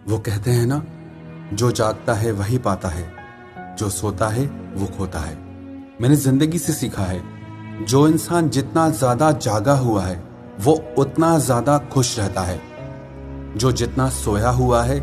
वो कहते हैं ना, जो जागता है वही पाता है, जो सोता है वो खोता है। मैंने जिंदगी से सीखा है, जो इंसान जितना ज्यादा जागा हुआ है वो उतना ज्यादा खुश रहता है। जो जितना सोया हुआ है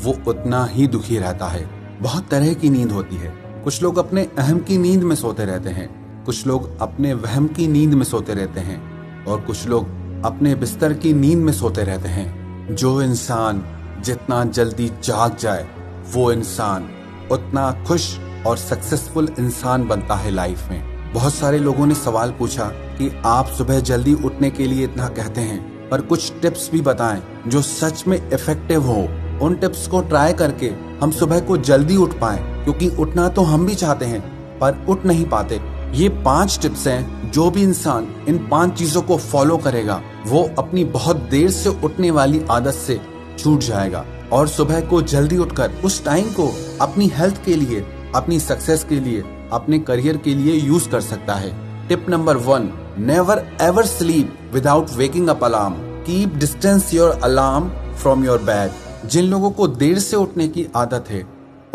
वो उतना ही दुखी रहता है। बहुत तरह की नींद होती है। कुछ लोग अपने अहम की नींद में सोते रहते हैं, कुछ लोग अपने वहम की नींद में सोते रहते हैं, और कुछ लोग अपने बिस्तर की नींद में सोते रहते हैं। जो इंसान जितना जल्दी जाग जाए वो इंसान उतना खुश और सक्सेसफुल इंसान बनता है लाइफ में। बहुत सारे लोगों ने सवाल पूछा कि आप सुबह जल्दी उठने के लिए इतना कहते हैं, पर कुछ टिप्स भी बताएं जो सच में इफेक्टिव हो। उन टिप्स को ट्राई करके हम सुबह को जल्दी उठ पाएं, क्योंकि उठना तो हम भी चाहते हैं पर उठ नहीं पाते। ये 5 टिप्स हैं, जो भी इंसान इन 5 चीजों को फॉलो करेगा वो अपनी बहुत देर से उठने वाली आदत से छूट जाएगा और सुबह को जल्दी उठकर उस टाइम को अपनी हेल्थ के लिए, अपनी सक्सेस के लिए, अपने करियर के लिए यूज कर सकता है। Tip number 1, never ever sleep without waking up alarm. Keep distance your alarm from your bed. जिन लोगों को देर से उठने की आदत है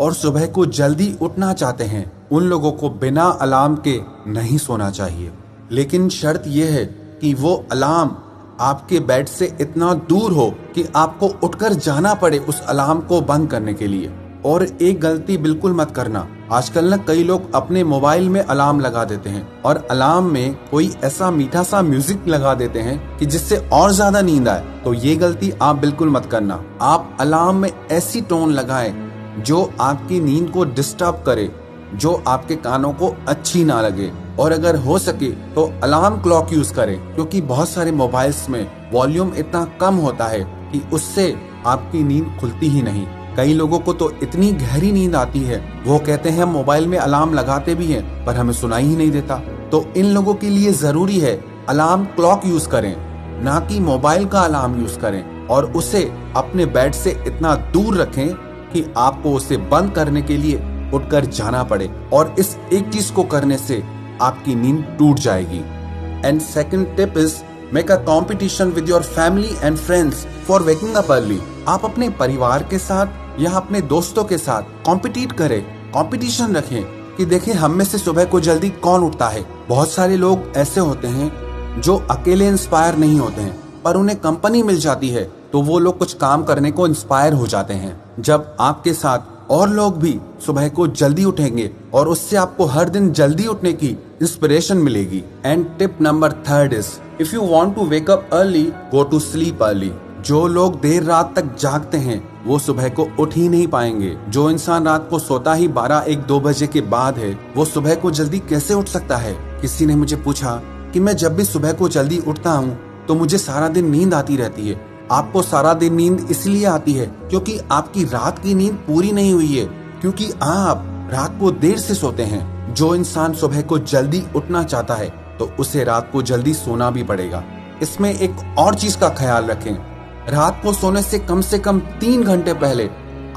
और सुबह को जल्दी उठना चाहते हैं, उन लोगों को बिना अलार्म के नहीं सोना चाहिए। लेकिन शर्त यह है कि वो अलार्म आपके बेड से इतना दूर हो कि आपको उठकर जाना पड़े उस अलार्म को बंद करने के लिए। और एक गलती बिल्कुल मत करना, आजकल ना कई लोग अपने मोबाइल में अलार्म लगा देते हैं और अलार्म में कोई ऐसा मीठा सा म्यूजिक लगा देते हैं कि जिससे और ज्यादा नींद आए। तो ये गलती आप बिल्कुल मत करना। आप अलार्म में ऐसी टोन लगाएं जो आपकी नींद को डिस्टर्ब करे, जो आपके कानों को अच्छी ना लगे, और अगर हो सके तो अलार्म क्लॉक यूज करें, क्योंकि बहुत सारे मोबाइल्स में वॉल्यूम इतना कम होता है कि उससे आपकी नींद खुलती ही नहीं। कई लोगों को तो इतनी गहरी नींद आती है, वो कहते हैं मोबाइल में अलार्म लगाते भी हैं पर हमें सुनाई ही नहीं देता। तो इन लोगों के लिए जरूरी है अलार्म क्लॉक यूज करें, ना कि मोबाइल का अलार्म यूज करें, और उसे अपने बेड से इतना दूर रखें कि आपको उसे बंद करने के लिए उठकर जाना पड़े, और इस एक चीज को करने से आपकी नींद टूट जाएगी। And second tip is make a competition with your family and friends for waking up early. आप अपने परिवार के साथ या अपने दोस्तों के साथ कॉम्पिटिट करें, कंपटीशन रखें कि देखें हम में से सुबह को जल्दी कौन उठता है। बहुत सारे लोग ऐसे होते हैं जो अकेले इंस्पायर नहीं होते हैं, पर उन्हें कंपनी मिल जाती है तो वो लोग कुछ काम करने को इंस्पायर हो जाते हैं। जब आपके साथ और लोग भी सुबह को जल्दी उठेंगे और उससे आपको हर दिन जल्दी उठने की इंस्पिरेशन मिलेगी। And tip number 3 is if you want to wake up early go to sleep early. जो लोग देर रात तक जागते हैं वो सुबह को उठ ही नहीं पाएंगे। जो इंसान रात को सोता ही 12-1-2 बजे के बाद है वो सुबह को जल्दी कैसे उठ सकता है। किसी ने मुझे पूछा कि मैं जब भी सुबह को जल्दी उठता हूँ तो मुझे सारा दिन नींद आती रहती है। आपको सारा दिन नींद इसलिए आती है क्योंकि आपकी रात की नींद पूरी नहीं हुई है, क्योंकि आप रात को देर से सोते हैं। जो इंसान सुबह को जल्दी उठना चाहता है तो उसे रात को जल्दी सोना भी पड़ेगा। इसमें एक और चीज का ख्याल रखें, रात को सोने से कम 3 घंटे पहले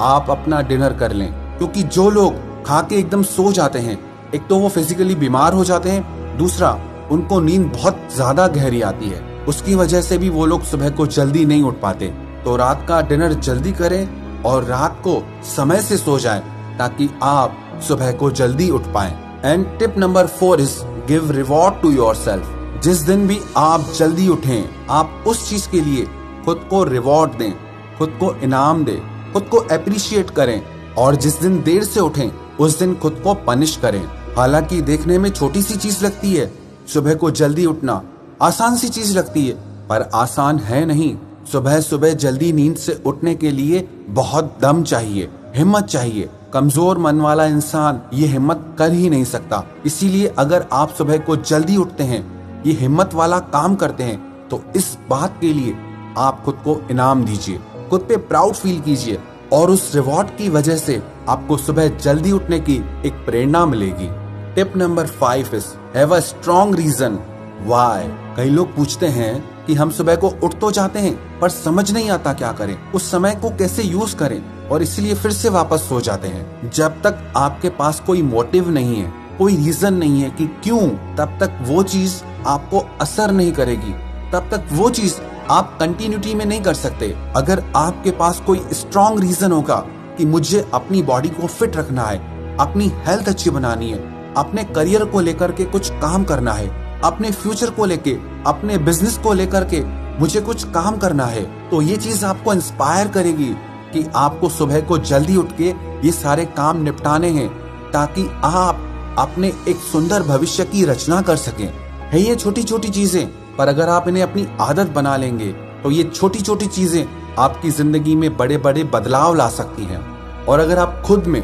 आप अपना डिनर कर लें, क्योंकि जो लोग खा के एकदम सो जाते हैं, एक तो वो फिजिकली बीमार हो जाते हैं, दूसरा उनको नींद बहुत ज्यादा गहरी आती है, उसकी वजह से भी वो लोग सुबह को जल्दी नहीं उठ पाते। तो रात का डिनर जल्दी करें और रात को समय से सो जाएं ताकि आप सुबह को जल्दी उठ पाएं। And tip number 4 is give reward to yourself. जिस दिन भी आप जल्दी उठें, आप उस चीज के लिए खुद को रिवॉर्ड दें, खुद को इनाम दें, खुद को अप्रिशिएट करें। और जिस दिन देर से उठें उस दिन खुद को पनिश करें। हालांकि देखने में छोटी सी चीज लगती है, सुबह को जल्दी उठना आसान सी चीज लगती है, पर आसान है नहीं। सुबह सुबह जल्दी नींद से उठने के लिए बहुत दम चाहिए, हिम्मत चाहिए। कमजोर मन वाला इंसान ये हिम्मत कर ही नहीं सकता। इसीलिए अगर आप सुबह को जल्दी उठते हैं, ये हिम्मत वाला काम करते हैं, तो इस बात के लिए आप खुद को इनाम दीजिए, खुद पे प्राउड फील कीजिए, और उस रिवॉर्ड की वजह से आपको सुबह जल्दी उठने की एक प्रेरणा मिलेगी। Tip number 5 is have a strong reason why. कई लोग पूछते हैं कि हम सुबह को उठ तो जाते हैं पर समझ नहीं आता क्या करें, उस समय को कैसे यूज करें, और इसलिए फिर से वापस सो जाते हैं। जब तक आपके पास कोई मोटिव नहीं है, कोई रीजन नहीं है कि क्यों, तब तक वो चीज आपको असर नहीं करेगी, तब तक वो चीज आप कंटिन्यूटी में नहीं कर सकते। अगर आपके पास कोई स्ट्रॉन्ग रीजन होगा कि मुझे अपनी बॉडी को फिट रखना है, अपनी हेल्थ अच्छी बनानी है, अपने करियर को लेकर के कुछ काम करना है, अपने फ्यूचर को लेके, अपने बिजनेस को लेकर के मुझे कुछ काम करना है, तो ये चीज आपको इंस्पायर करेगी कि आपको सुबह को जल्दी उठ के ये सारे काम निपटाने हैं, ताकि आप अपने एक सुंदर भविष्य की रचना कर सकें। है ये छोटी छोटी चीजें, पर अगर आप इन्हें अपनी आदत बना लेंगे तो ये छोटी छोटी चीजें आपकी जिंदगी में बड़े बड़े बदलाव ला सकती हैं। और अगर आप खुद में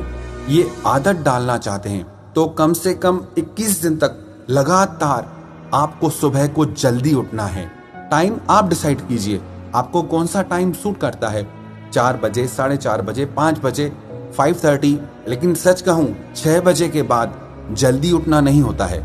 ये आदत डालना चाहते हैं तो कम से कम 21 दिन तक लगातार आपको सुबह को जल्दी उठना है। टाइम आप डिसाइड कीजिए, आपको कौन सा टाइम सूट करता है, 4 बजे, 4:30 बजे, 5 बजे, 5:30। लेकिन सच कहूं 6 बजे के बाद जल्दी उठना नहीं होता है।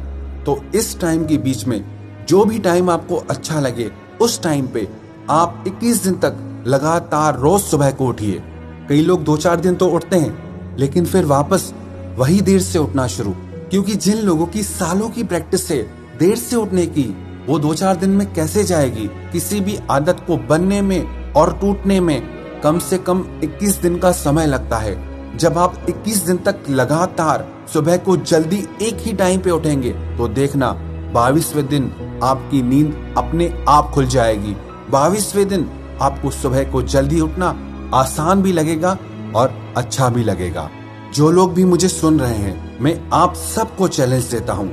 तो इस टाइम के बीच में जो भी टाइम आपको अच्छा लगे उस टाइम पे आप 21 दिन तक लगातार रोज सुबह को उठिए। कई लोग 2-4 दिन तो उठते हैं लेकिन फिर वापस वही देर से उठना शुरू, क्योंकि जिन लोगों की सालों की प्रैक्टिस है देर से उठने की, वो 2-4 दिन में कैसे जाएगी। किसी भी आदत को बनने में और टूटने में कम से कम 21 दिन का समय लगता है। जब आप 21 दिन तक लगातार सुबह को जल्दी एक ही टाइम पे उठेंगे तो देखना 22वें दिन आपकी नींद अपने आप खुल जाएगी। 22वें दिन आपको सुबह को जल्दी उठना आसान भी लगेगा और अच्छा भी लगेगा। जो लोग भी मुझे सुन रहे हैं, मैं आप सबको चैलेंज देता हूँ,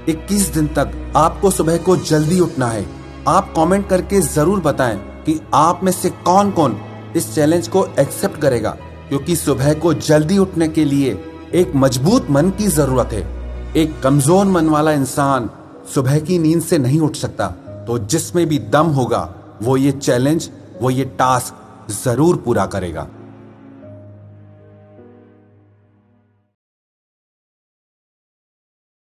21 दिन तक आपको सुबह को जल्दी उठना है। आप कमेंट करके जरूर बताएं कि आप में से कौन कौन इस चैलेंज को एक्सेप्ट करेगा, क्योंकि सुबह को जल्दी उठने के लिए एक मजबूत मन की जरूरत है। एक कमजोर मन वाला इंसान सुबह की नींद से नहीं उठ सकता। तो जिसमें भी दम होगा वो ये चैलेंज, वो ये टास्क जरूर पूरा करेगा।